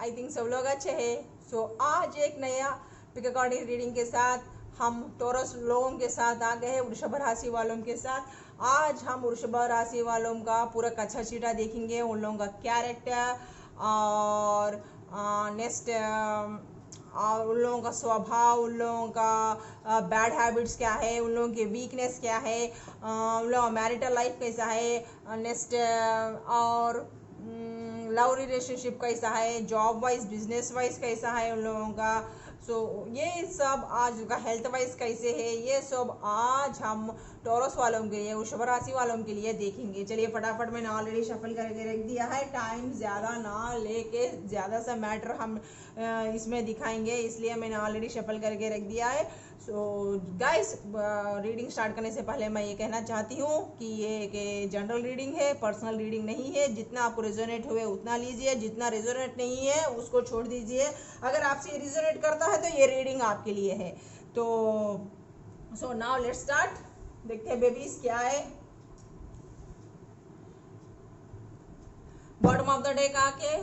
I think सब लोग अच्छे हैं। सो आज एक नया पिक अकॉर्डिंग रीडिंग के साथ हम टॉरस लोगों के साथ आ गए हैं, वृषभ राशि वालों के साथ। आज हम वृषभ राशि वालों का पूरा कच्चा चीटा देखेंगे, उन लोगों का कैरेक्टर और नेक्स्ट और उन लोगों का स्वभाव, उन लोगों का बैड हैबिट्स क्या है, उन लोगों की वीकनेस क्या है, उन लोगों का मैरिटल लाइफ कैसा है, नेक्स्ट और लव रिलेशनशिप कैसा है, जॉब वाइज बिजनेस वाइज कैसा है उन लोगों का। सो ये सब आज उनका हेल्थ वाइज कैसे है, ये सब आज हम टॉरस वालों के लिए, वृषभ राशि वालों के लिए देखेंगे। चलिए फटाफट मैंने ऑलरेडी शफल करके रख दिया है, टाइम ज़्यादा ना लेके ज़्यादा सा मैटर हम इसमें दिखाएंगे, इसलिए मैंने ऑलरेडी शफल करके रख दिया है। सो गाइस, रीडिंग स्टार्ट करने से पहले मैं ये कहना चाहती हूँ कि ये एक जनरल रीडिंग है, पर्सनल रीडिंग नहीं है। जितना आपको रेजोनेट हुए उतना लीजिए, जितना रेजोनेट नहीं है उसको छोड़ दीजिए। अगर आपसे ये रेजोनेट करता है तो ये रीडिंग आपके लिए है। तो सो नाउ लेट्स स्टार्ट। देखते हैं बेबीज क्या है। बॉटम ऑफ द डेक आके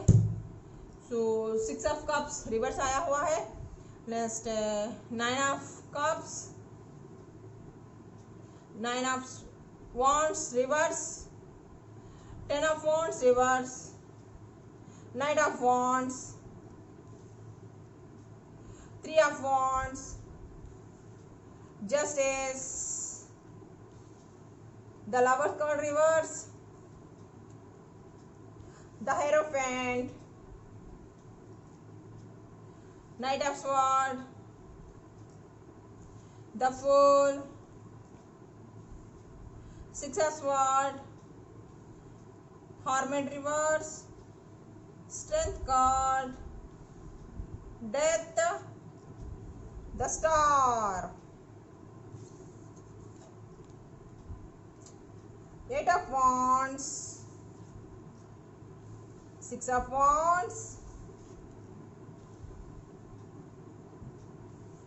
सो 6 ऑफ कप्स रिवर्स आया हुआ है, next 9 of cups, 9 of wands reverse, 10 of wands reverse, Knight of wands, 3 of wands, justice, the lovers card reverse, the hierophant, Knight of sword, the fool, 6 of sword, hermit reverse, strength card, death, the star, 8 of wands, 6 of wands,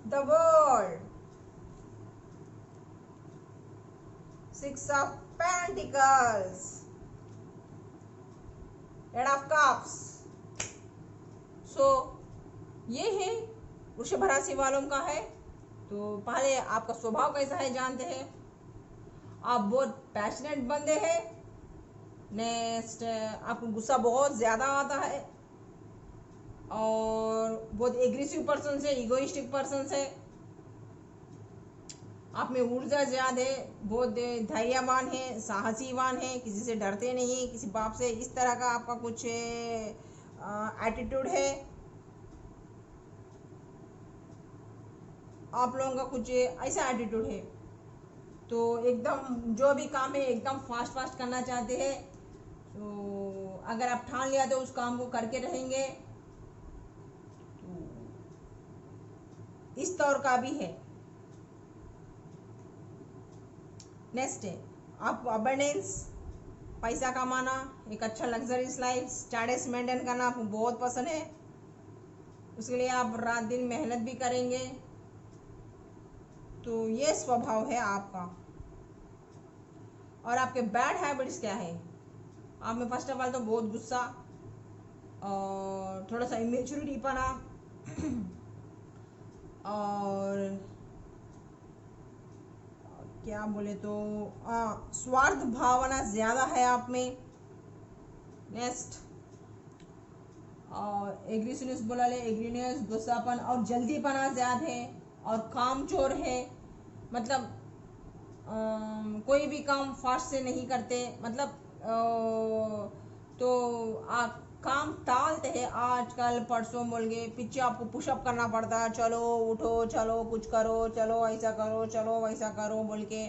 the world, 6 of pentacles, 8 of cups। सो ये है वृषभ राशि वालों का है। तो पहले आपका स्वभाव कैसा है जानते हैं। आप बहुत पैशनेट बंदे हैं। नेक्स्ट, आपको गुस्सा बहुत ज़्यादा आता है और बहुत एग्रेसिव पर्सन है, इगोइस्टिक पर्सन है। आप में ऊर्जा ज़्यादा है, बहुत धैर्यवान है, साहसीवान है, किसी से डरते नहीं, किसी बाप से, इस तरह का आपका कुछ एटीट्यूड है। आप लोगों का कुछ ऐसा एटीट्यूड है। तो एकदम जो भी काम है एकदम फास्ट फास्ट करना चाहते हैं। तो अगर आप ठान लिया तो उस काम को करके रहेंगे। तो इस तौर का भी है। नेक्स्ट है आप अबंडेंस, पैसा कमाना, एक अच्छा लग्जरियस लाइफ, स्टेटस मेंटेन करना आपको बहुत पसंद है। उसके लिए आप रात दिन मेहनत भी करेंगे। तो ये स्वभाव है आपका। और आपके बैड हैबिट्स क्या है। आप में फर्स्ट ऑफ ऑल तो बहुत गुस्सा और थोड़ा सा इमेच्योरिटी पना और क्या बोले तो स्वार्थ भावना ज्यादा है आप में। नेक्स्ट, और एग्रेसिवनेस बोला ले, एग्रीनेस, गुस्सापन और जल्दीपना ज्यादा है और कामचोर है। मतलब कोई भी काम फास्ट से नहीं करते, मतलब तो आप काम टालते हैं। आजकल परसों बोल गए, पीछे आपको पुशअप करना पड़ता है, चलो उठो, चलो कुछ करो, चलो ऐसा करो, चलो वैसा करो बोल के।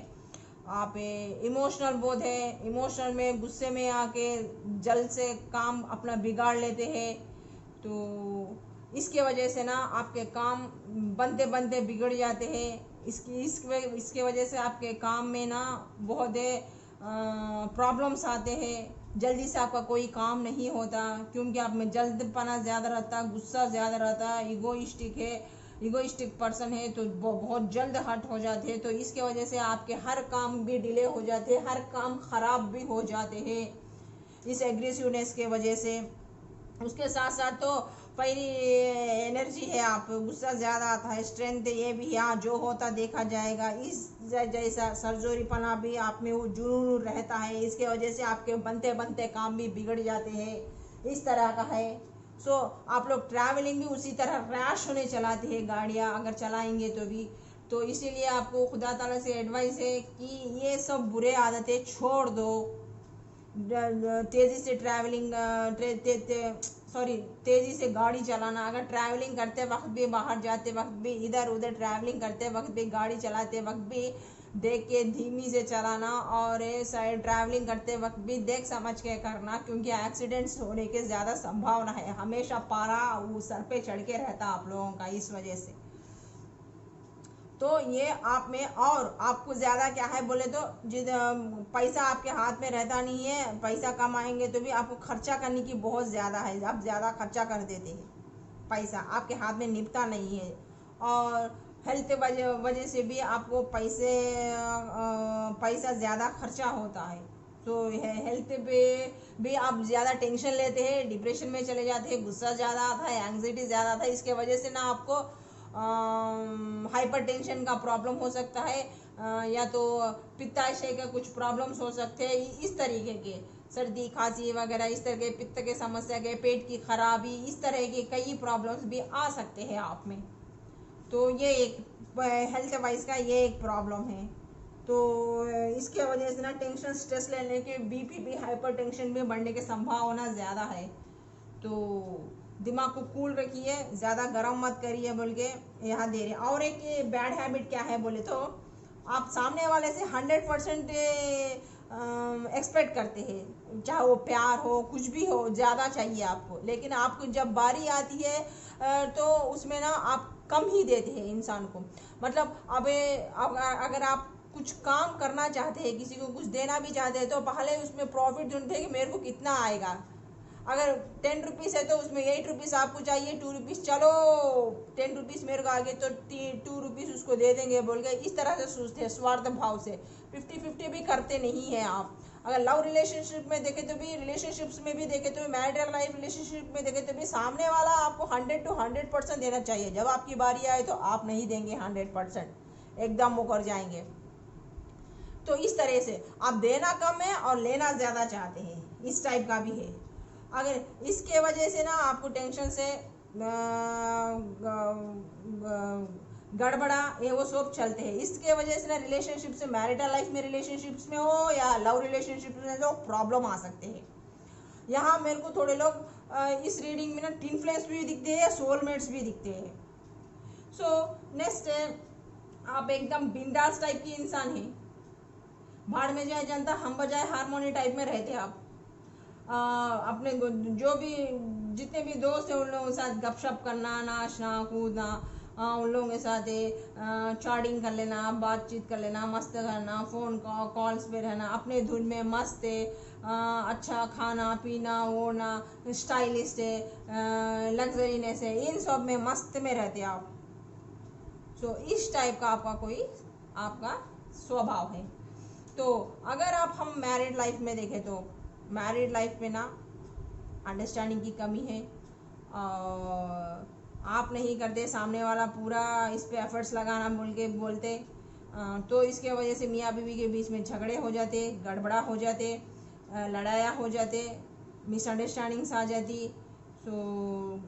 आप इमोशनल बहुत है, इमोशनल में गुस्से में आके जल्द से काम अपना बिगाड़ लेते हैं। तो इसके वजह से ना आपके काम बनते बनते बिगड़ जाते हैं। इसके वजह से आपके काम में ना बहुत प्रॉब्लम्स आते हैं। जल्दी से आपका कोई काम नहीं होता क्योंकि आप में जल्दपना ज़्यादा रहता, गुस्सा ज़्यादा रहता, इगोइस्टिक पर्सन है तो बहुत जल्द हर्ट हो जाते हैं। तो इसके वजह से आपके हर काम भी डिले हो जाते हैं, हर काम ख़राब भी हो जाते हैं इस एग्रेसिवनेस के वजह से। उसके साथ साथ तो पहली एनर्जी है, आप गुस्सा ज़्यादा आता है, स्ट्रेंथ ये भी यहाँ जो होता देखा जाएगा, इस जैसा सरजोरीपना भी आप में वो जुनून रहता है, इसके वजह से आपके बनते बनते काम भी बिगड़ जाते हैं, इस तरह का है। सो आप लोग ट्रैवलिंग भी उसी तरह रैश होने चलाते हैं गाड़ियाँ अगर चलाएंगे तो भी। तो इसीलिए आपको खुदा ताला से एडवाइस है कि ये सब बुरे आदतें छोड़ दो। तेज़ी से ट्रैवलिंग तेज़ी से गाड़ी चलाना, अगर ट्रैवलिंग करते वक्त भी, बाहर जाते वक्त भी, इधर उधर ट्रैवलिंग करते वक्त भी, गाड़ी चलाते वक्त भी देख के धीमी से चलाना, और साइड ट्रैवलिंग करते वक्त भी देख समझ के करना, क्योंकि एक्सीडेंट्स होने की ज़्यादा संभावना है। हमेशा पारा वो सर पे चढ़ के रहता आप लोगों का इस वजह से। तो ये आप में, और आपको ज़्यादा क्या है बोले तो पैसा आपके हाथ में रहता नहीं है, पैसा कमाएंगे तो भी आपको खर्चा करने की बहुत ज़्यादा है, आप ज़्यादा खर्चा कर देते हैं, पैसा आपके हाथ में निपटा नहीं है। और हेल्थ वजह से भी आपको पैसा ज़्यादा खर्चा होता है। तो हेल्थ पे भी आप ज़्यादा टेंशन लेते हैं, डिप्रेशन में चले जाते हैं, गुस्सा ज़्यादा आता है, एंग्जाइटी ज़्यादा आता है, इसके वजह से ना आपको हाइपरटेंशन का प्रॉब्लम हो सकता है, या तो पित्ताशय के कुछ प्रॉब्लम्स हो सकते हैं, इस तरीके के सर्दी खांसी वगैरह, इस तरह के पित्त के समस्या के, पेट की खराबी, इस तरह के कई प्रॉब्लम्स भी आ सकते हैं आप में। तो ये एक हेल्थ वाइज का ये एक प्रॉब्लम है। तो इसके वजह से ना टेंशन स्ट्रेस लेने के बीपी भी, हाइपरटेंशन भी बढ़ने की संभावना ज़्यादा है। तो दिमाग को कूल रखिए, ज़्यादा गर्म मत करिए बोल के यहाँ दे रहे। और एक ये बैड हैबिट क्या है बोले तो, आप सामने वाले से 100% एक्सपेक्ट करते हैं, चाहे वो प्यार हो कुछ भी हो, ज़्यादा चाहिए आपको, लेकिन आपको जब बारी आती है तो उसमें ना आप कम ही देते हैं इंसान को। मतलब अब अगर आप कुछ काम करना चाहते हैं, किसी को कुछ देना भी चाहते हैं, तो पहले उसमें प्रॉफिट ढूंढते हैं कि मेरे को कितना आएगा। अगर 10 रुपीज़ है तो उसमें 8 रुपीज़ आपको चाहिए, 2 रुपीज़, चलो 10 रुपीज़ मेरे को आगे तो 2 रुपीज़ उसको दे देंगे बोल के, इस तरह से सोचते हैं स्वार्थ भाव से। 50-50 भी करते नहीं हैं आप। अगर लव रिलेशनशिप में देखें तो भी, रिलेशनशिप्स में भी देखें तो भी, मैरिटल लाइफ रिलेशनशिप में देखें तो भी, सामने वाला आपको 100 to 100% देना चाहिए। जब आपकी बारी आए तो आप नहीं देंगे 100%, एकदम मुकर जाएंगे। तो इस तरह से आप देना कम है और लेना ज़्यादा चाहते हैं, इस टाइप का भी है। अगर इसके वजह से ना आपको टेंशन से गड़बड़ा ये वो सब चलते हैं, इसके वजह से ना रिलेशनशिप से, मैरिटल लाइफ में, रिलेशनशिप्स में हो या लव रिलेशनशिप में, तो प्रॉब्लम आ सकते हैं। यहाँ मेरे को थोड़े लोग इस रीडिंग में ना ट्विन फ्लेम्स भी दिखते हैं, सोलमेट्स भी दिखते हैं। सो नेक्स्ट है, आप एकदम बिंदास टाइप की इंसान हैं, भाड़ में जाए जनता हम बजाए हारमोनी टाइप में रहते हैं आप। अपने जो भी जितने भी दोस्त हैं उन लोगों के साथ गपशप करना, नाचना कूदना, उन लोगों के साथ चैटिंग कर लेना, बातचीत कर लेना, मस्त करना, फ़ोन कॉल्स पे रहना, अपने धुन में मस्त है, अच्छा खाना पीना, ओढ़ना, स्टाइलिस्ट है, लग्जरीनेस है, इन सब में मस्त में रहते आप। सो इस टाइप का आपका स्वभाव है। तो अगर हम मैरिड लाइफ में देखें तो मैरिड लाइफ में ना अंडरस्टैंडिंग की कमी है, आप नहीं करते, सामने वाला पूरा इस पे एफर्ट्स लगाना बोल के बोलते, तो इसके वजह से मियाँ बीवी के बीच में झगड़े हो जाते, गड़बड़ा हो जाते, लड़ाया हो जाते, मिसअंडरस्टैंडिंग्स आ जाती। सो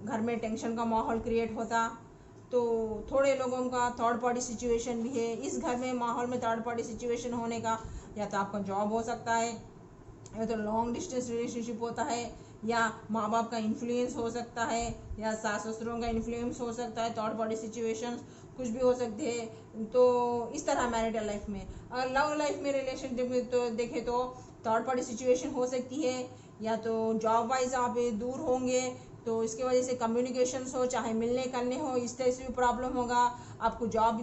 घर में टेंशन का माहौल क्रिएट होता। तो थोड़े लोगों का थर्ड पार्टी सिचुएशन भी है इस घर में, माहौल में थर्ड पार्टी सिचुएशन होने का, या तो आपका जॉब हो सकता है, या तो लॉन्ग डिस्टेंस रिलेशनशिप होता है, या माँ बाप का इन्फ्लुएंस हो सकता है, या सास ससुरों का इन्फ्लुएंस हो सकता है, थर्ड पार्टी सिचुएशन कुछ भी हो सकते हैं। तो इस तरह मैरिटल लाइफ में। अगर लव लाइफ में रिलेशनशिप में तो देखें तो थर्ड पार्टी सिचुएशन हो सकती है, या तो जॉब वाइज आप दूर होंगे तो इसकी वजह से कम्युनिकेशंस हो, चाहे मिलने करने हो, इस तरह से भी प्रॉब्लम होगा। आपको जॉब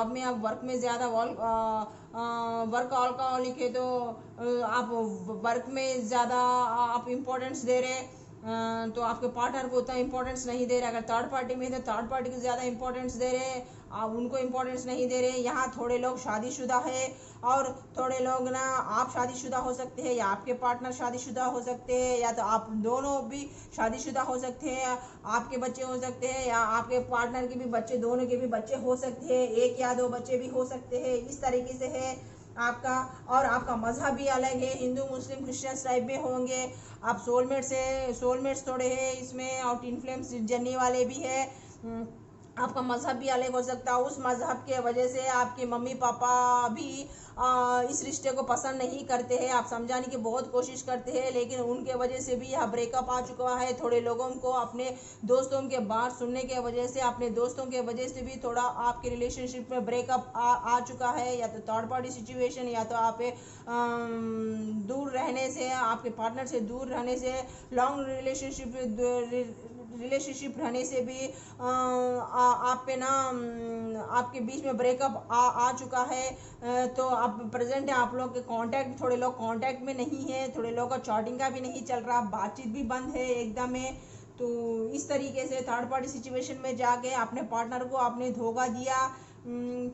में आप वर्क में ज़्यादा वर्कऑलिक है तो आप वर्क में ज़्यादा आप इम्पोर्टेंस दे रहे, तो आपके पार्टनर को उतना इम्पोर्टेंस नहीं दे रहे। अगर थर्ड पार्टी में है तो थर्ड पार्टी को ज़्यादा इम्पोर्टेंस दे रहे, आप उनको इम्पोर्टेंस नहीं दे रहे। यहाँ थोड़े लोग शादीशुदा है और थोड़े लोग ना, आप शादीशुदा हो सकते हैं या आपके पार्टनर शादीशुदा हो सकते हैं, या तो आप दोनों भी शादीशुदा हो सकते हैं, आपके बच्चे हो सकते हैं या आपके पार्टनर के भी बच्चे, दोनों के भी बच्चे हो सकते हैं, एक या दो बच्चे भी हो सकते हैं। इस तरीके से है आपका। और आपका मजहब भी अलग है, हिंदू मुस्लिम क्रिश्चियंस टाइप में होंगे। आप सोलमेट्स थोड़े हैं इसमें, और ट्विन फ्लेम्स जर्नी वाले भी है। आपका मजहब भी अलग हो सकता है। उस मजहब के वजह से आपके मम्मी पापा भी इस रिश्ते को पसंद नहीं करते हैं। आप समझाने की बहुत कोशिश करते हैं, लेकिन उनके वजह से भी यह ब्रेकअप आ चुका है। थोड़े लोगों को अपने दोस्तों के बात सुनने के वजह से, अपने दोस्तों के वजह से भी थोड़ा आपके रिलेशनशिप में ब्रेकअप आ चुका है। या तो थर्ड पार्टी सिचुएशन, या तो आप दूर रहने से, आपके पार्टनर से दूर रहने से, लॉन्ग रिलेशनशिप रहने से भी आप पे ना आपके बीच में ब्रेकअप आ चुका है। तो अब प्रेजेंट है आप लोग के कांटेक्ट, थोड़े लोग कांटेक्ट में नहीं है, थोड़े लोगों का चैटिंग का भी नहीं चल रहा, बातचीत भी बंद है एकदम है। तो इस तरीके से थर्ड पार्टी सिचुएशन में जाके अपने पार्टनर को आपने धोखा दिया।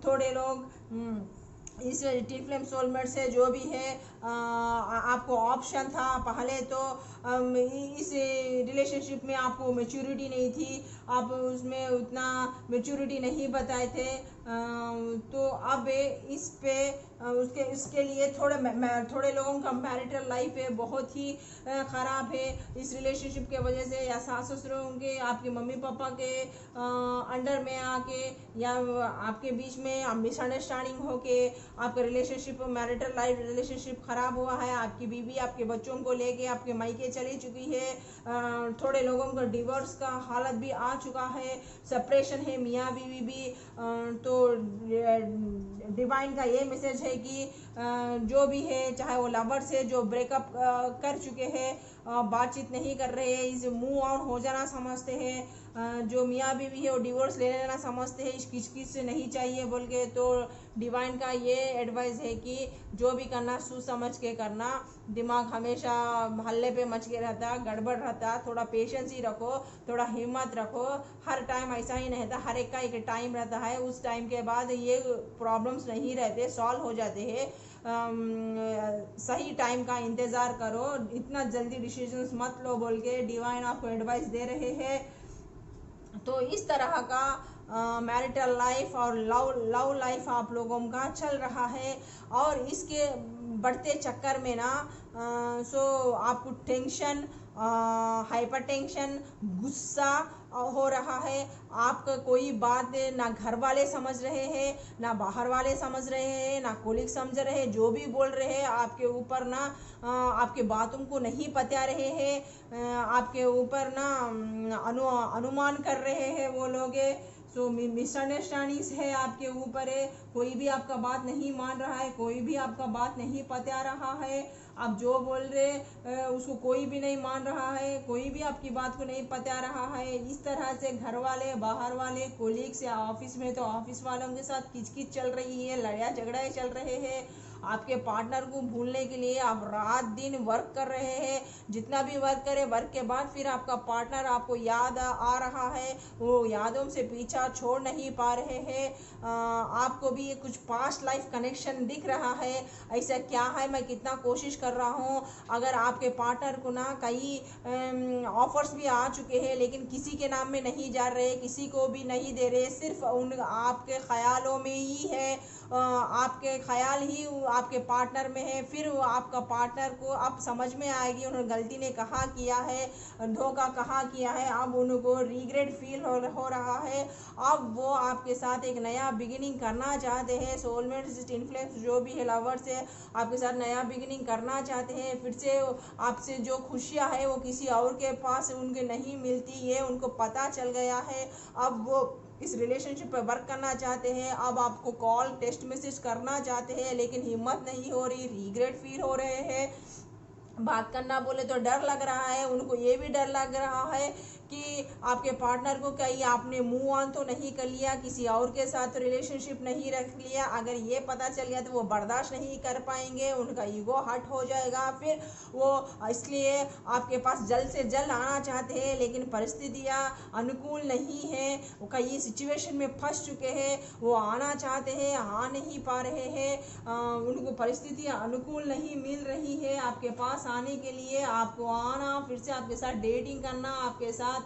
थोड़े लोग इस ट्विन फ्लेम सोलमेट से जो भी है, आपको ऑप्शन था पहले तो इस रिलेशनशिप में आपको मैच्योरिटी नहीं थी, आप उसमें उतना मैच्योरिटी नहीं बताए थे। तो अब इस पे इसके लिए थोड़े लोगों का मैरिटल लाइफ है बहुत ही ख़राब है इस रिलेशनशिप के वजह से, या सास ससुरों के, आपके मम्मी पापा के अंडर में आके, या आपके बीच में मिसअंडरस्टैंडिंग होके आपका रिलेशनशिप, मैरिटल लाइफ रिलेशनशिप ख़राब हुआ है। आपकी बीवी आपके बच्चों को लेके आपके मायके चली चुकी है। थोड़े लोगों का डिवोर्स का हालत भी आ चुका है, सेपरेशन है मियाँ बीवी भी। तो डिवाइन का ये मैसेज है कि जो भी है, चाहे वो लवर से जो ब्रेकअप कर चुके हैं, बातचीत नहीं कर रहे हैं, इस मूव ऑन हो जाना समझते हैं, जो मियाँ बीवी है वो डिवोर्स ले लेना समझते हैं, इस किचकिच से नहीं चाहिए बोल के। तो डिवाइन का ये एडवाइस है कि जो भी करना सोच समझ के करना, दिमाग हमेशा हल्ले पे मच के रहता, गड़बड़ रहता, थोड़ा पेशेंस ही रखो, थोड़ा हिम्मत रखो। हर टाइम ऐसा ही नहीं रहता, हर एक का एक टाइम रहता है, उस टाइम के बाद ये प्रॉब्लम्स नहीं रहते, सॉल्व हो जाते हैं। सही टाइम का इंतज़ार करो, इतना जल्दी डिसीजंस मत लो बोल के डिवाइन आपको एडवाइस दे रहे हैं। तो इस तरह का मैरिटल लाइफ और लव लाइफ आप लोगों का चल रहा है। और इसके बढ़ते चक्कर में ना सो आपको टेंशन, हाइपर टेंशन, गुस्सा हो रहा है। आपका कोई बात ना घर वाले समझ रहे हैं, ना बाहर वाले समझ रहे हैं, ना कोलिग समझ रहे हैं, जो भी बोल रहे हैं आपके ऊपर ना आपके बातों को नहीं पता रहे हैं, आपके ऊपर ना अनुमान कर रहे हैं वो लोग। सो मिसअंडरस्टैंडिंग्स है आपके ऊपर है, कोई भी आपका बात नहीं मान रहा है, कोई भी आपका बात नहीं पता रहा है, आप जो बोल रहे उसको कोई भी नहीं मान रहा है, कोई भी आपकी बात को नहीं पता रहा है। इस तरह से घर वाले, बाहर वाले, कोलीग्स या ऑफिस में तो ऑफिस वालों के साथ किचकिच चल रही है, लड़ाई झगड़े चल रहे हैं। आपके पार्टनर को भूलने के लिए आप रात दिन वर्क कर रहे हैं, जितना भी वर्क करें, वर्क के बाद फिर आपका पार्टनर आपको याद आ रहा है, वो यादों से पीछा छोड़ नहीं पा रहे हैं। आपको भी कुछ पास्ट लाइफ कनेक्शन दिख रहा है, ऐसा क्या है, मैं कितना कोशिश कर रहा हूँ। अगर आपके पार्टनर को ना कई ऑफर्स भी आ चुके हैं, लेकिन किसी के नाम में नहीं जा रहे, किसी को भी नहीं दे रहे, सिर्फ उन आपके ख्यालों में ही है, आपके ख्याल ही आपके पार्टनर में है। फिर वो आपका पार्टनर को अब समझ में आएगी उन्होंने गलती ने कहाँ किया है, धोखा कहाँ किया है, अब उनको रिग्रेट फील हो रहा है। अब वो आपके साथ एक नया बिगिनिंग करना चाहते हैं। सोलमेट्स, ट्विन फ्लेम्स जो भी है, लवर्स है, आपके साथ नया बिगिनिंग करना चाहते हैं। फिर से आपसे जो खुशियाँ है वो किसी और के पास उनके नहीं मिलती, ये उनको पता चल गया है। अब वो इस रिलेशनशिप पर वर्क करना चाहते हैं, अब आपको कॉल, टेक्स्ट मैसेज करना चाहते हैं, लेकिन हिम्मत नहीं हो रही, रिग्रेट फील हो रहे हैं। बात करना बोले तो डर लग रहा है, उनको ये भी डर लग रहा है कि आपके पार्टनर को कहीं आपने मूव ऑन तो नहीं कर लिया, किसी और के साथ रिलेशनशिप नहीं रख लिया। अगर ये पता चल गया तो वो बर्दाश्त नहीं कर पाएंगे, उनका ईगो हर्ट हो जाएगा, फिर वो इसलिए आपके पास जल्द से जल्द आना चाहते हैं, लेकिन परिस्थितियाँ अनुकूल नहीं हैं, वो कई सिचुएशन में फंस चुके हैं, वो आना चाहते हैं, आ नहीं पा रहे हैं, उनको परिस्थितियाँ अनुकूल नहीं मिल रही है आपके पास आने के लिए। आपको आना, फिर से आपके साथ डेटिंग करना, आपके साथ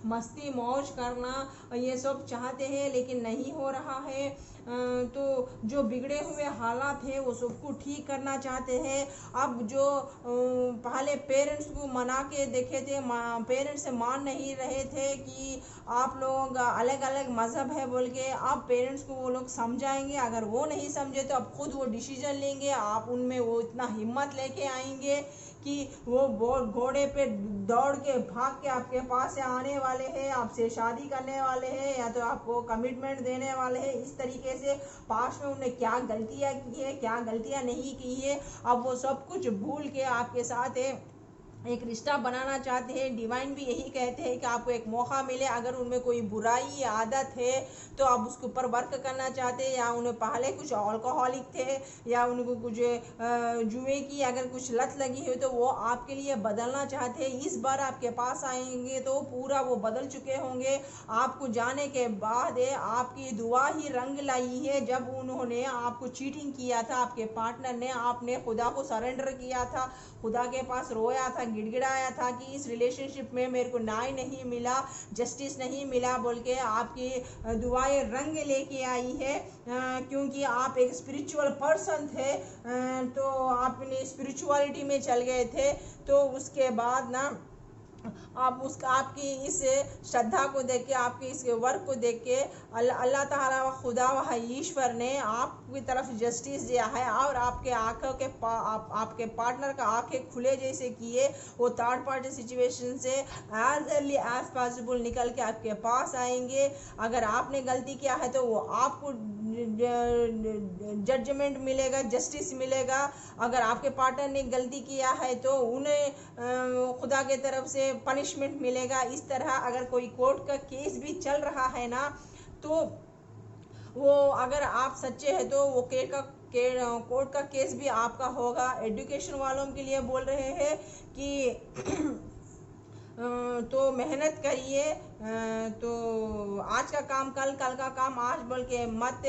मस्ती मौज करना, ये सब चाहते हैं, लेकिन नहीं हो रहा है। तो जो बिगड़े हुए हालात हैं वो सबको ठीक करना चाहते हैं। अब जो पहले पेरेंट्स को मना के देखे थे, पेरेंट्स से मान नहीं रहे थे कि आप लोग अलग अलग मज़हब है बोल के, अब पेरेंट्स को वो लोग समझाएंगे। अगर वो नहीं समझे तो अब खुद वो डिसीजन लेंगे, आप उनमें वो इतना हिम्मत लेके आएंगे कि वो घोड़े पे दौड़ के भाग के आपके पास से आने वाले हैं, आपसे शादी करने वाले हैं, या तो आपको कमिटमेंट देने वाले हैं। इस तरीके से पास्ट में उन्हें क्या गलतियां की है, क्या गलतियां नहीं की है, अब वो सब कुछ भूल के आपके साथ है एक रिश्ता बनाना चाहते हैं। डिवाइन भी यही कहते हैं कि आपको एक मौका मिले, अगर उनमें कोई बुराई या आदत है तो आप उसके ऊपर वर्क करना चाहते हैं, या उन्हें पहले कुछ अल्कोहलिक थे, या उनको कुछ जुए की अगर कुछ लत लगी है तो वो आपके लिए बदलना चाहते हैं। इस बार आपके पास आएंगे तो पूरा वो बदल चुके होंगे। आपको जाने के बाद आपकी दुआ ही रंग लाई है। जब उन्होंने आपको चीटिंग किया था, आपके पार्टनर ने, आपने खुदा को सरेंडर किया था, खुदा के पास रोया था, गिड़गिड़ाया था कि इस रिलेशनशिप में मेरे को न्याय नहीं मिला, जस्टिस नहीं मिला बोल के, आपकी दुआएं रंग लेके आई है। क्योंकि आप एक स्पिरिचुअल पर्सन थे, तो आपने स्पिरिचुअलिटी में चल गए थे। तो उसके बाद ना आप उसका आपकी इस श्रद्धा को देख के, आपके इस वर्क को देख के अल्लाह ताला व खुदा व ईश्वर ने आपकी तरफ जस्टिस दिया है, और आपके आंखों के आपके पार्टनर का आंखें खुले जैसे किए। वो थर्ड पार्टी सिचुएशन से एज अर्ली एज पॉसिबल निकल के आपके पास आएंगे। अगर आपने गलती किया है तो वो आपको जजमेंट मिलेगा, जस्टिस मिलेगा। अगर आपके पार्टनर ने गलती किया है तो उन्हें खुदा के तरफ से पनिशमेंट मिलेगा। इस तरह अगर कोई कोर्ट का केस भी चल रहा है ना, तो वो अगर आप सच्चे हैं तो वो कोर्ट का केस भी आपका होगा। एजुकेशन वालों के लिए बोल रहे हैं कि तो मेहनत करिए, तो आज का काम कल, कल का काम आज बोल के मत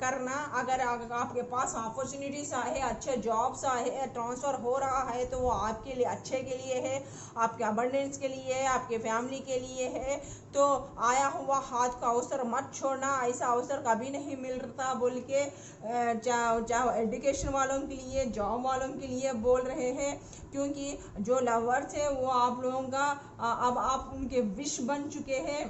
करना। अगर आपके पास अपॉर्चुनिटीज आए, अच्छे जॉब्स आए, ट्रांसफ़र हो रहा है तो वो आपके लिए अच्छे के लिए है, आपके अबंडेंस के लिए है, आपके फैमिली के लिए है। तो आया हुआ हाथ का अवसर मत छोड़ना, ऐसा अवसर कभी नहीं मिलता बोल के चाहे एजुकेशन वालों के लिए, जॉब वालों के लिए बोल रहे हैं। क्योंकि जो लवर्स है वो आप लोगों का अब आप उनके विश बन चुके हैं।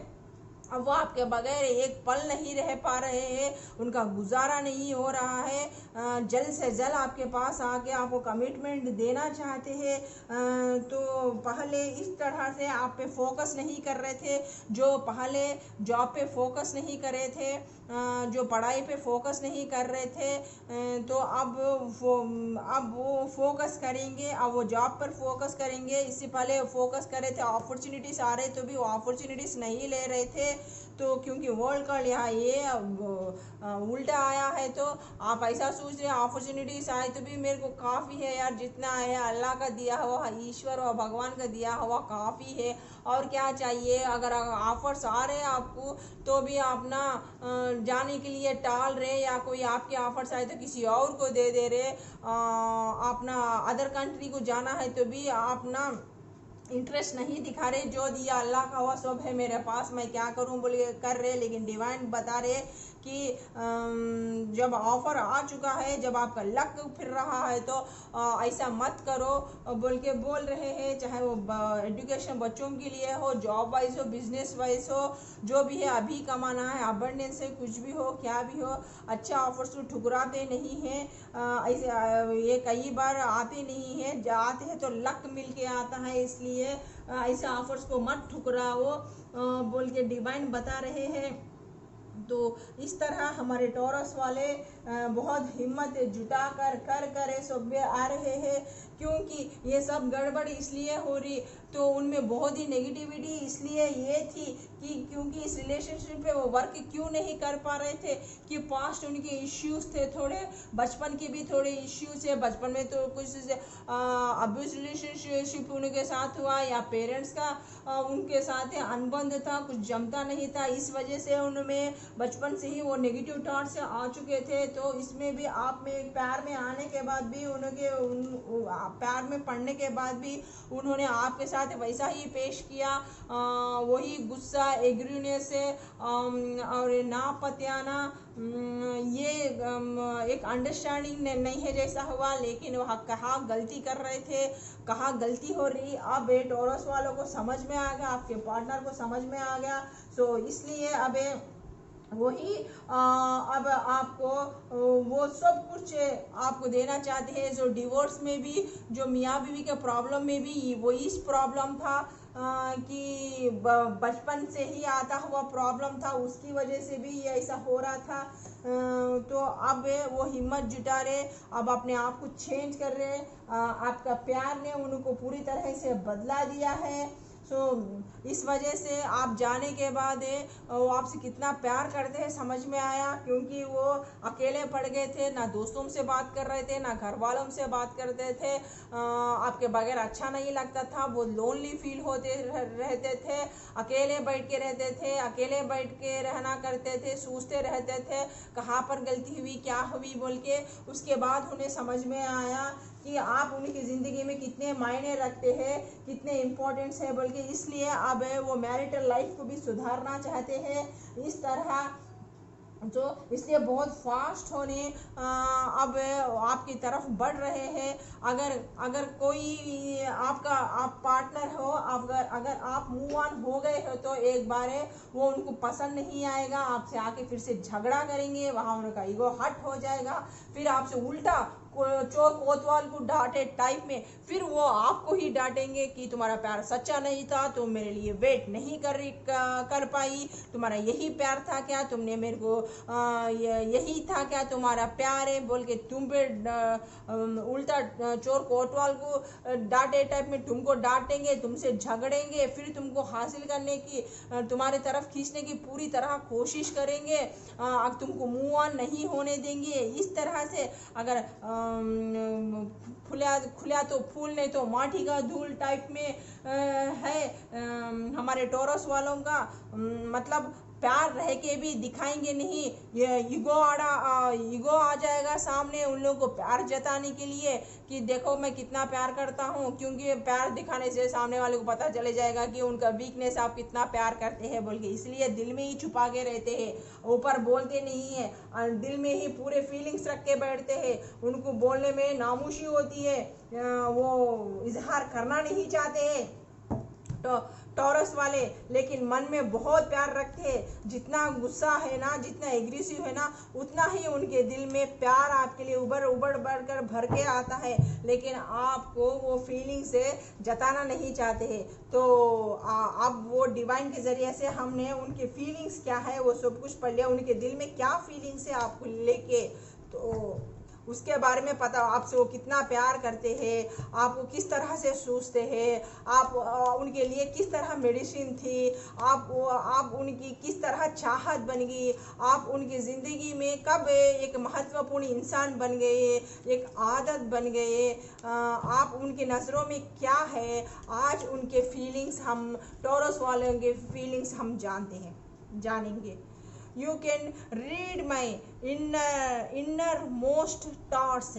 अब वो आपके बगैर एक पल नहीं रह पा रहे हैं, उनका गुजारा नहीं हो रहा है। जल्द से जल्द आपके पास आके आपको कमिटमेंट देना चाहते हैं। तो पहले इस तरह से आप पे फोकस नहीं कर रहे थे, जो पहले जॉब पे फोकस नहीं कर रहे थे, जो पढ़ाई पे फोकस नहीं कर रहे थे, तो अब वो फोकस करेंगे, अब वो जॉब पर फोकस करेंगे। इससे पहले फोकस कर रहे थे, अपॉर्चुनिटीज़ आ रहे तो भी वो अपॉर्चुनिटीज़ नहीं ले रहे थे। तो क्योंकि वर्ल्ड का यहाँ ये उल्टा आया है, तो आप ऐसा सोच रहे हैं अपॉर्चुनिटीज़ आए तो भी मेरे को काफ़ी है यार, जितना है अल्लाह का दिया हुआ, ईश्वर और भगवान का दिया हुआ काफ़ी है, और क्या चाहिए। अगर ऑफर्स आ रहे हैं आपको तो भी आप ना जाने के लिए टाल रहे, या कोई आपके ऑफर्स आए तो किसी और को दे रहे। आप ना अदर कंट्री को जाना है तो भी आप ना इंटरेस्ट नहीं दिखा रहे। जो दिया अल्लाह का हुआ सब है मेरे पास, मैं क्या करूं बोल कर रहे। लेकिन डिवाइन बता रहे कि जब ऑफर आ चुका है, जब आपका लक फिर रहा है तो ऐसा मत करो बोल के बोल रहे हैं। चाहे वो एजुकेशन बच्चों के लिए हो, जॉब वाइज हो, बिजनेस वाइज हो, जो भी है अभी कमाना है, अबंडेंस से कुछ भी हो, क्या भी हो, अच्छा ऑफर्स तो ठुकराते नहीं हैं। ऐसे ये कई बार आते नहीं हैं, आते हैं तो लक मिल के आता है, इसलिए ऐसे ऑफर्स को मत ठुकराओ बोल के डिवाइन बता रहे हैं। तो इस तरह हमारे टॉरस वाले बहुत हिम्मत जुटा कर ये सब में आ रहे हैं, क्योंकि ये सब गड़बड़ इसलिए हो रही, तो उनमें बहुत ही नेगेटिविटी इसलिए ये थी कि क्योंकि इस रिलेशनशिप पे वो वर्क क्यों नहीं कर पा रहे थे, कि पास्ट उनके इश्यूज थे, थोड़े बचपन के भी थोड़े इश्यूज है, बचपन में तो कुछ अब्यूज रिलेशनशिप उनके साथ हुआ, या पेरेंट्स का उनके साथ अनबंध था, कुछ जमता नहीं था, इस वजह से उनमें बचपन से ही वो नेगेटिव थॉट से आ चुके थे। तो इसमें भी आप में प्यार में आने के बाद भी उनके प्यार में पड़ने के बाद भी उन्होंने आपके साथ वैसा ही पेश किया, वही गुस्सा, एग्रीनेस से और ना पतियाना, ये एक अंडरस्टैंडिंग नहीं है जैसा हुआ। लेकिन वह कहाँ गलती कर रहे थे, कहाँ गलती हो रही, अब टॉरस वालों को समझ में आ गया, आपके पार्टनर को समझ में आ गया। सो इसलिए अब वही अब आपको वो सब कुछ आपको देना चाहते हैं, जो डिवोर्स में भी, जो मियाँ बीवी के प्रॉब्लम में भी वो इस प्रॉब्लम था कि बचपन से ही आता हुआ प्रॉब्लम था, उसकी वजह से भी ये ऐसा हो रहा था। तो अब वो हिम्मत जुटा रहे, अब अपने आप को चेंज कर रहे, आपका प्यार ने उनको पूरी तरह से बदला दिया है। सो इस वजह से आप जाने के बाद वो आपसे कितना प्यार करते हैं समझ में आया, क्योंकि वो अकेले पड़ गए थे, ना दोस्तों से बात कर रहे थे, ना घर वालों से बात करते थे, आपके बगैर अच्छा नहीं लगता था, वो लोनली फील होते रहते थे, अकेले बैठ के रहते थे, अकेले बैठ के रहना करते थे, सोचते रहते थे कहाँ पर गलती हुई, क्या हुई बोल के। उसके बाद उन्हें समझ में आया कि आप उनकी ज़िंदगी में कितने मायने रखते हैं, कितने इम्पोर्टेंट्स है बोल के, इसलिए अब वो मैरिटल लाइफ को भी सुधारना चाहते हैं इस तरह। जो इसलिए बहुत फास्ट होने अब आपकी तरफ बढ़ रहे हैं। अगर कोई आपका आप पार्टनर हो, अगर आप मूव ऑन हो गए हो तो एक बार वो उनको पसंद नहीं आएगा, आपसे आके फिर से झगड़ा करेंगे, वहाँ उनका ईगो हट हो जाएगा, फिर आपसे उल्टा चोर कोतवाल को डांटे टाइप में फिर वो आपको ही डांटेंगे कि तुम्हारा प्यार सच्चा नहीं था, तुम मेरे लिए वेट नहीं कर पाई, तुम्हारा यही प्यार था क्या, तुमने मेरे को यही था क्या तुम्हारा प्यार है बोल के तुम पे उल्टा चोर कोतवाल को डांटे टाइप में तुमको डांटेंगे, तुमसे झगड़ेंगे, फिर तुमको हासिल करने की, तुम्हारे तरफ खींचने की पूरी तरह कोशिश करेंगे, तुमको मूव ऑन नहीं होने देंगे। इस तरह से अगर खुला तो फूल नहीं तो माटी का धूल टाइप में है हमारे टॉरस वालों का, मतलब प्यार रह के भी दिखाएंगे नहीं, ये ईगो आ जाएगा सामने उन लोगों को प्यार जताने के लिए कि देखो मैं कितना प्यार करता हूँ, क्योंकि प्यार दिखाने से सामने वाले को पता चले जाएगा कि उनका वीकनेस आप कितना प्यार करते हैं बोल के, इसलिए दिल में ही छुपा के रहते हैं, ऊपर बोलते नहीं है, दिल में ही पूरे फीलिंग्स रख के बैठते हैं, उनको बोलने में नामुशी होती है, वो इजहार करना नहीं चाहते हैं तो टॉरस वाले, लेकिन मन में बहुत प्यार रखते हैं। जितना गुस्सा है ना, जितना एग्रेसिव है ना, उतना ही उनके दिल में प्यार आपके लिए उबड़ बढ़कर भर के आता है, लेकिन आपको वो फीलिंग से जताना नहीं चाहते हैं। तो अब वो डिवाइन के ज़रिए से हमने उनके फीलिंग्स क्या है वो सब कुछ पढ़ लिया, उनके दिल में क्या फीलिंग्स है आपको लेके, तो उसके बारे में पता आपसे वो कितना प्यार करते हैं, आपको किस तरह से सोचते हैं, आप उनके लिए किस तरह मेडिसिन थी, आप उनकी किस तरह चाहत बन गई, आप उनकी ज़िंदगी में कब एक महत्वपूर्ण इंसान बन गए, एक आदत बन गए, आप उनके नज़रों में क्या है। आज उनके फीलिंग्स हम टॉरस वालों के फीलिंग्स हम जानेंगे। You can read my innermost thoughts।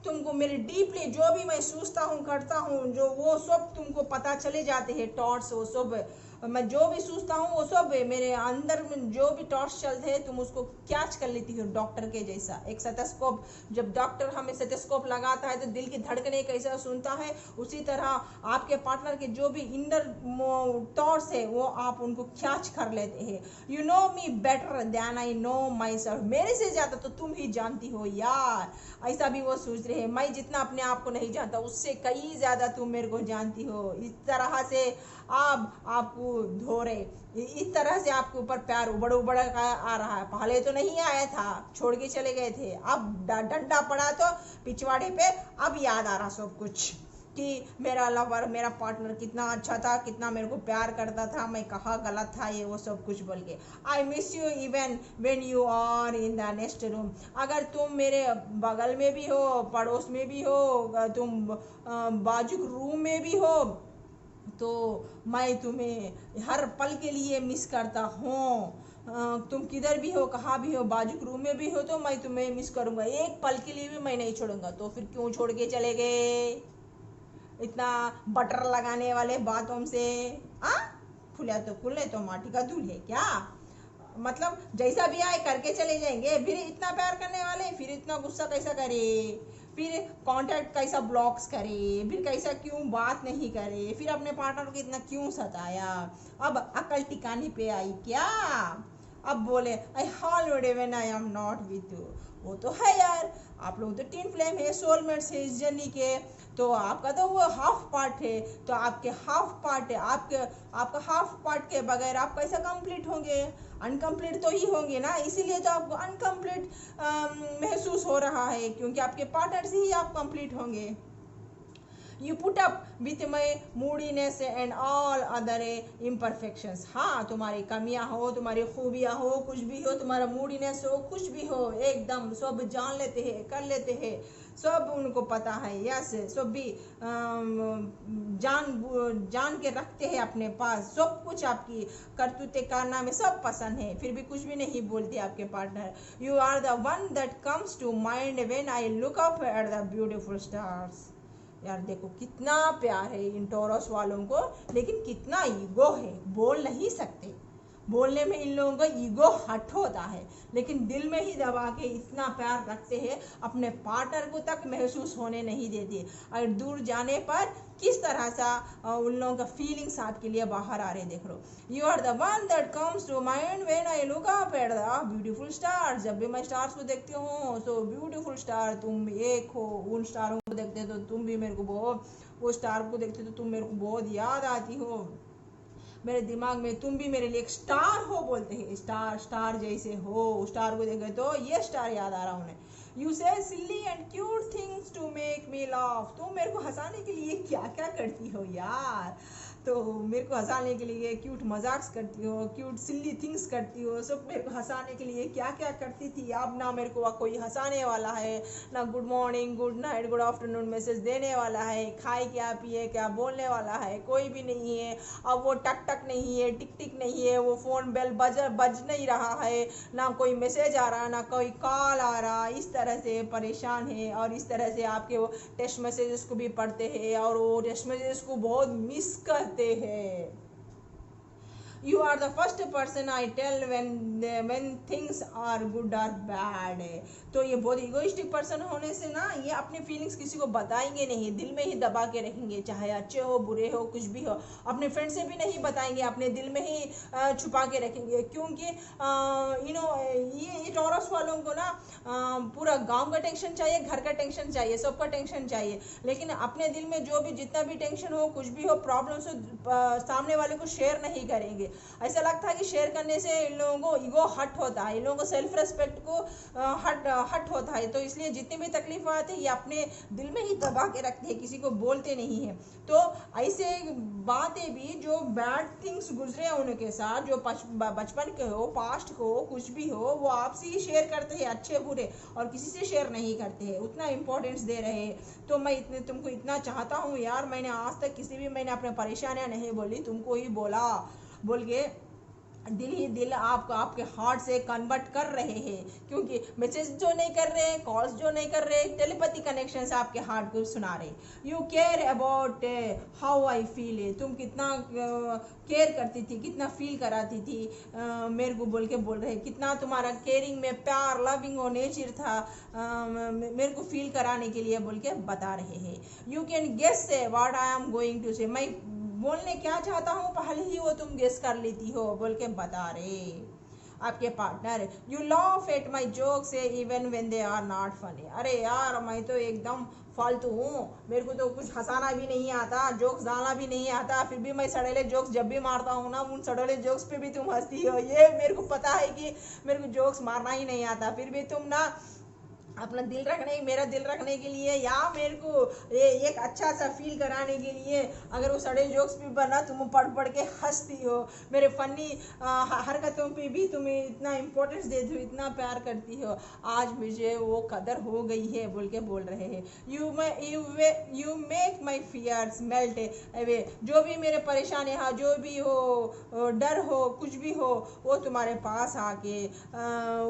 तुमको मेरे डीपली जो भी मैं सोचता हूँ करता हूँ, जो वो सब तुमको पता चले जाते हैं थॉट्स, वो सब मैं जो भी सोचता हूँ वो सब मेरे अंदर में जो भी थॉट्स चलते हैं तुम उसको कैच कर लेती हो, डॉक्टर के जैसा। एक स्टेथोस्कोप, जब डॉक्टर हमें स्टेथोस्कोप लगाता है तो दिल की धड़कने कैसा सुनता है, उसी तरह आपके पार्टनर के जो भी इनर थॉट्स है वो आप उनको कैच कर लेते हैं। You know me better than I know myself, मेरे से ज़्यादा तो तुम ही जानती हो यार, ऐसा भी वो सोच रहे हैं। मैं जितना अपने आप को नहीं जानता उससे कई ज़्यादा तुम मेरे को जानती हो। इस तरह से आपको आपको धो रहे, इस तरह से आपके ऊपर प्यार उबड़ उबड़ आ रहा है। पहले तो नहीं आया था, छोड़ के चले गए थे, अब डंडा पड़ा तो पिछवाड़े पे, अब याद आ रहा सब कुछ कि मेरा लवर, मेरा पार्टनर कितना अच्छा था, कितना मेरे को प्यार करता था, मैं कहाँ गलत था, ये वो सब कुछ बोल के। I miss you even when you are in the next room. अगर तुम मेरे बगल में भी हो, पड़ोस में भी हो, तुम बाजू रूम में भी हो, तो मैं तुम्हें हर पल के लिए मिस करता हूँ। तुम किधर भी हो, कहाँ भी हो, बाजू रूम में भी हो, तो मैं तुम्हें मिस करूँगा, एक पल के लिए भी मैं नहीं छोड़ूंगा। तो फिर क्यों छोड़ के चले गए इतना बटर लगाने वाले बातों से? आ फूले तो फूले तो माटी का धूल है क्या? मतलब जैसा भी आए करके चले जाएंगे, फिर इतना प्यार करने वाले, फिर इतना गुस्सा कैसा करे, फिर कांटेक्ट कैसा ब्लॉक्स करे, फिर कैसा क्यों बात नहीं करे, फिर अपने पार्टनर को इतना क्यों सताया? अब अकल टिकाने पे आई क्या? अब बोले I already when I am not with you. वो तो है यार, आप लोग तो टीन फ्लेम है, सोलमेट्स है इस जर्नी के, तो आपका तो वो हाफ पार्ट है, तो आपके हाफ पार्ट है, आपका हाफ पार्ट के बगैर आप कैसा कंप्लीट होंगे? अनकम्प्लीट तो ही होंगे ना, इसीलिए तो आपको अनकम्प्लीट महसूस हो रहा है, क्योंकि आपके पार्टनर से ही आप कंप्लीट होंगे। You put up with my moodiness and all other imperfections। हाँ, तुम्हारी कमियां हो, तुम्हारी खूबियां हो, कुछ भी हो, तुम्हारा मूडीनेस हो, कुछ भी हो, एकदम सब जान लेते हैं, कर लेते हैं, सब उनको पता है। यस, सब भी जान के रखते हैं अपने पास, सब कुछ आपकी करतूते कारनामे सब पसंद है, फिर भी कुछ भी नहीं बोलते आपके partner. You are the one that comes to mind when I look up at the beautiful stars. यार देखो कितना प्यार है इन टॉरस वालों को, लेकिन कितना ईगो है, बोल नहीं सकते। बोलने में इन लोगों का ईगो हट होता है, लेकिन दिल में ही दबा के इतना प्यार रखते हैं, अपने पार्टनर को तक महसूस होने नहीं देते। और दूर जाने पर किस तरह सा उन लोगों का फीलिंग्स आपके लिए बाहर आ रहे देख लो। You are the one that comes to mind when I look up at the beautiful stars. जब भी मैं स्टार्स को देखती हूँ, सो ब्यूटीफुल स्टार, तुम एक हो, उन स्टारों को देखते तो तुम भी मेरे को बहुत, वो स्टार को देखते तो तुम मेरे को बहुत याद आती हो, मेरे दिमाग में तुम भी मेरे लिए एक स्टार हो, बोलते हैं स्टार, स्टार जैसे हो। स्टार को देखे तो ये स्टार याद आ रहा उन्हें। You say silly and cute things to make me laugh. तुम मेरे को हंसाने के लिए क्या क्या करती हो यार, तो मेरे को हंसाने के लिए क्यूट मजाक्स करती हो, क्यूट सिली थिंग्स करती हो, सब मेरे को हंसाने के लिए क्या क्या करती थी। अब ना मेरे को कोई हंसाने वाला है, ना good morning, good night, good afternoon message देने वाला है, खाए क्या पिए क्या बोलने वाला है, कोई भी नहीं है। अब वो टक टक नहीं है, टिक टिक नहीं है, वो फ़ोन बेल बज नहीं रहा है, ना कोई मैसेज आ रहा, ना कोई कॉल आ रहा। इस तरह से परेशान है, और इस तरह से आपके वो टेक्स्ट मैसेजेस को भी पढ़ते हैं, और वो टेक्स्ट मैसेजेस को बहुत मिस करते हैं। You are the first person I tell when things are good or bad। तो ये बहुत इगोइस्टिक पर्सन होने से ना, ये अपने फीलिंग्स किसी को बताएंगे नहीं, दिल में ही दबा के रखेंगे, चाहे अच्छे हो बुरे हो कुछ भी हो, अपने फ्रेंड से भी नहीं बताएंगे, अपने दिल में ही छुपा के रखेंगे। क्योंकि ये टॉरस वालों को ना पूरा गांव का टेंशन चाहिए, घर का टेंशन चाहिए, सबका टेंशन चाहिए, लेकिन अपने दिल में जो भी जितना भी टेंशन हो, कुछ भी हो, प्रॉब्लम्स हो, सामने वाले को शेयर नहीं करेंगे। ऐसा लगता है कि शेयर करने से इन लोगों को ईगो हट होता है, इन लोगों को सेल्फ रेस्पेक्ट को हट होता है, तो इसलिए जितनी भी तकलीफ आती है ये अपने दिल में ही दबा के रखते हैं, किसी को बोलते नहीं है। तो ऐसे बातें भी जो बैड थिंग्स गुजरे हैं उनके साथ, जो बचपन के हो, पास्ट को, कुछ भी हो, वो आपसे ही शेयर करते हैं, अच्छे बुरे, और किसी से शेयर नहीं करते हैं, उतना इंपॉर्टेंस दे रहे हैं। तो मैं तुमको इतना चाहता हूँ यार, मैंने आज तक किसी भी मैंने अपने परेशानियाँ नहीं बोली, तुमको ही बोला, बोल के दिल ही दिल आपके हार्ट से कन्वर्ट कर रहे हैं। क्योंकि मैसेज जो नहीं कर रहे, कॉल्स जो नहीं कर रहे, टेलीपैथी कनेक्शन से आपके हार्ट को सुना रहे। You care about how I feel. तुम कितना केयर करती थी, कितना फील कराती थी मेरे को, बोल रहे, कितना तुम्हारा केयरिंग में प्यार, लविंग और नेचर था, मेरे को फील कराने के लिए बोल के बता रहे हैं। You can guess what I am going to say. मैं बोलने क्या चाहता हूँ पहले ही वो तुम गेस कर लेती हो, बोल के बता रहे। आपके partner, you laugh at my jokes even when they are not funny. अरे यार मैं तो एकदम फालतू हूँ, मेरे को तो कुछ हंसाना भी नहीं आता, जोक्स डालना भी नहीं आता, फिर भी मैं सड़ेले जोक्स जब भी मारता हूँ ना, उन सड़ेले जोक्स पे भी तुम हंसती हो। ये मेरे को पता है कि मेरे को जोक्स मारना ही नहीं आता, फिर भी तुम ना अपना दिल रखने, मेरा दिल रखने के लिए या मेरे को एक अच्छा सा फील कराने के लिए अगर वो सड़े जोक्स भी बना तुम पढ़ पढ़ के हंसती हो, मेरे फनी हरकतों पे भी तुम्हें इतना इम्पोर्टेंस देती हो, इतना प्यार करती हो, आज मुझे वो कदर हो गई है बोल के बोल रहे हैं। You make my fears melt away. जो भी मेरे परेशानी है, जो भी हो, डर हो, कुछ भी हो, वो तुम्हारे पास आके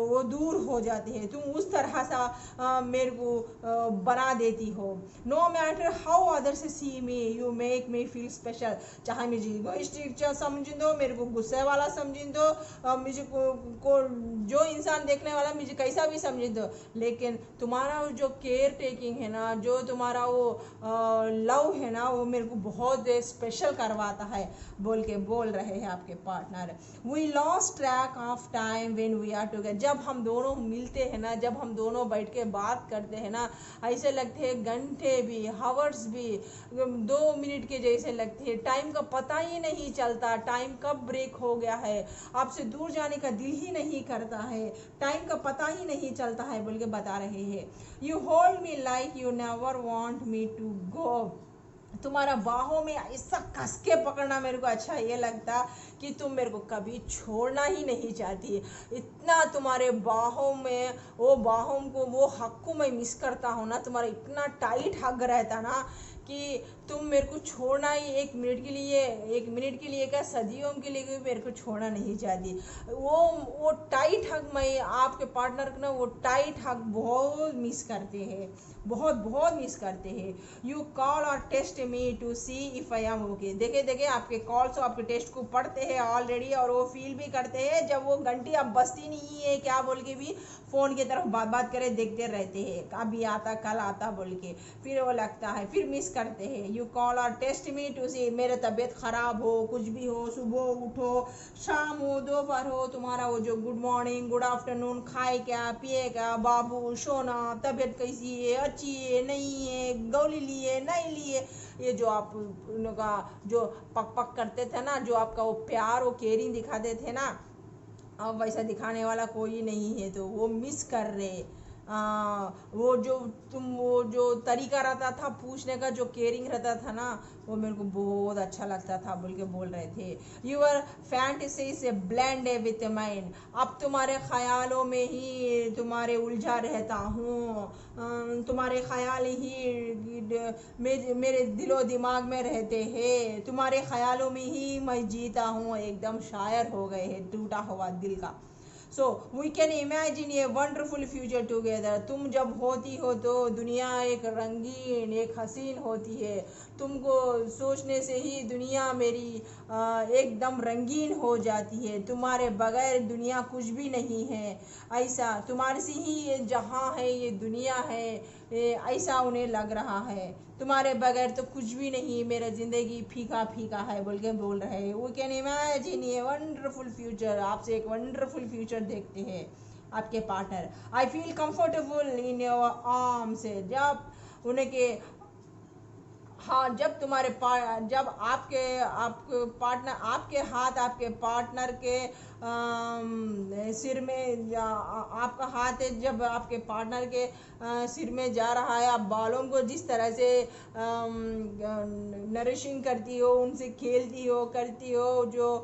वो दूर हो जाते हैं। तुम उस तरह सा मेरे को बना देती हो। No matter how others see me you make me feel special. चाहे मुझे इगोइस्टिक समझ दो, मेरे को गुस्से वाला समझ दो, मुझे को जो इंसान देखने वाला मुझे कैसा भी समझ दो, लेकिन तुम्हारा जो केयर टेकिंग है ना, जो तुम्हारा वो लव है ना, वो मेरे को बहुत स्पेशल करवाता है बोल के बोल रहे हैं आपके partner. We lost track of time when we are together. जब हम दोनों मिलते हैं ना, जब हम दोनों बैठ के बात करते हैं ना, ऐसे लगते हैं घंटे भी, हावर्स भी 2 मिनट के जैसे लगते हैं, टाइम का पता ही नहीं चलता, टाइम कब ब्रेक हो गया है, आपसे दूर जाने का दिल ही नहीं करता है, टाइम का पता ही नहीं चलता है बोल के बता रहे हैं। You hold me like you never want me to go. तुम्हारा बाहों में ऐसा कस के पकड़ना मेरे को अच्छा ये लगता कि तुम मेरे को कभी छोड़ना ही नहीं चाहती। इतना तुम्हारे बाहों में, वो बाहों को, वो हक को मैं मिस करता हूँ ना, तुम्हारा इतना टाइट हक रहता ना कि तुम मेरे को छोड़ना ही एक मिनट के लिए क्या, सदियों के लिए भी मेरे को छोड़ना नहीं चाहती। वो टाइट हक मैं आपके पार्टनर को ना, वो टाइट हक बहुत मिस करते हैं, बहुत बहुत मिस करते हैं। यू कॉल और text me to see if I am okay. देखे आपके कॉल्स और आपके टेस्ट को पढ़ते हैं ऑलरेडी, और वो फील भी करते हैं जब वो घंटी अब बसती नहीं है क्या बोल के भी फ़ोन की तरफ बात करे देखते रहते हैं, अभी आता कल आता बोल के, फिर वो लगता है, फिर मिस करते हैं। यू कॉल और टेस्ट मी टू सी, मेरे तबीयत ख़राब हो, कुछ भी हो, सुबह उठो, शाम हो, दोपहर हो, तुम्हारा वो जो गुड मॉर्निंग, गुड आफ्टरनून, खाए क्या, पिए क्या, बाबू सोना, तबीयत कैसी है, अच्छी है, नहीं है, गोली लिए नहीं लिए, ये जो आप उनका जो पक पक करते थे ना, जो आपका वो प्यार, वो केयरिंग दिखाते थे ना, अब वैसा दिखाने वाला कोई नहीं है, तो वो मिस कर रहे। वो जो तरीका रहता था पूछने का, जो केयरिंग रहता था ना, वो मेरे को बहुत अच्छा लगता था बोल के बोल रहे थे। यूर फैंटेसी से ब्लेंड विथ माइंड। अब तुम्हारे ख्यालों में ही तुम्हारे उलझा रहता हूँ, तुम्हारे ख्याल ही मेरे दिलो दिमाग में रहते हैं, तुम्हारे ख्यालों में ही मैं जीता हूँ। एकदम शायर हो गए हैं, टूटा हुआ दिल का। So we can imagine a wonderful future together. तुम जब होती हो तो दुनिया एक रंगीन, एक हसीन होती है। तुमको सोचने से ही दुनिया मेरी एकदम रंगीन हो जाती है। तुम्हारे बगैर दुनिया कुछ भी नहीं है, ऐसा तुम्हारे से ही ये जहाँ है, ये दुनिया है, ऐसा उन्हें लग रहा है। तुम्हारे बगैर तो कुछ भी नहीं, मेरा ज़िंदगी फीका फीका है बोल के बोल रहे हैं। We can imagine a wonderful future. आपसे एक वंडरफुल फ्यूचर देखते हैं आपके partner. I feel comfortable in your arms. जब उनके हाँ, जब तुम्हारे जब आपके पार्टनर, आपके हाथ आपके पार्टनर के सिर में, आपका हाथ है जब आपके पार्टनर के सिर में जा रहा है, आप बालों को जिस तरह से नरिशिंग करती हो, उनसे खेलती हो, करती हो, जो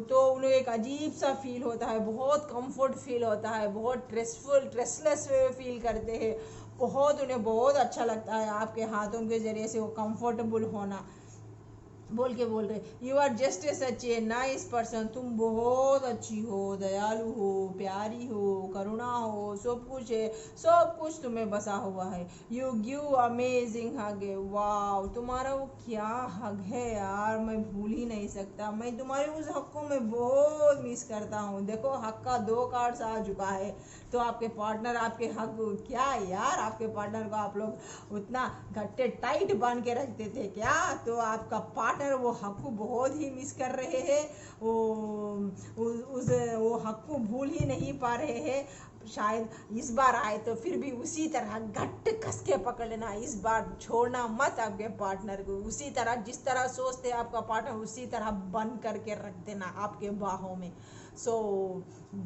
तो उन्हें एक अजीब सा फील होता है, बहुत कंफर्ट फील होता है, बहुत स्ट्रेसलेस फील करते हैं, बहुत उन्हें बहुत अच्छा लगता है आपके हाथों के ज़रिए से वो कंफर्टेबल होना बोल के बोल रहे। You are just a such a nice person. तुम बहुत अच्छी हो, दयालु हो, प्यारी हो, करुणा हो, सब कुछ है, सब कुछ तुम्हें बसा हुआ है। यू गिव अमेजिंग हग। वाह, तुम्हारा वो क्या हग है यार, मैं भूल ही नहीं सकता। मैं तुम्हारे उस हक को मैं बहुत मिस करता हूँ। देखो हक का 2 कार्ड्स आ चुका है, तो आपके पार्टनर आपके हक, क्या यार, आपके पार्टनर को आप लोग उतना घट्टे टाइट बांध के रखते थे क्या? तो आपका पार्टनर पार्टनर वो हक को बहुत ही मिस कर रहे हैं, वो हक को भूल ही नहीं पा रहे हैं। शायद इस बार आए तो फिर भी उसी तरह घट कस के पकड़ लेना, इस बार छोड़ना मत आपके पार्टनर को। उसी तरह जिस तरह सोचते हैं आपका पार्टनर उसी तरह बंद करके रख देना आपके बाहों में। सो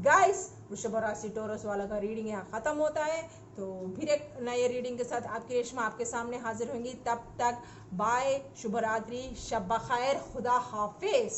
गाइस, वृषभ राशि टोरस वाला का रीडिंग यहाँ खत्म होता है। तो फिर एक नए रीडिंग के साथ आपकी रेशमा आपके सामने हाजिर होंगी। तब तक बाय, शुभ रात्रि, शब बखैर, खुदा हाफिज।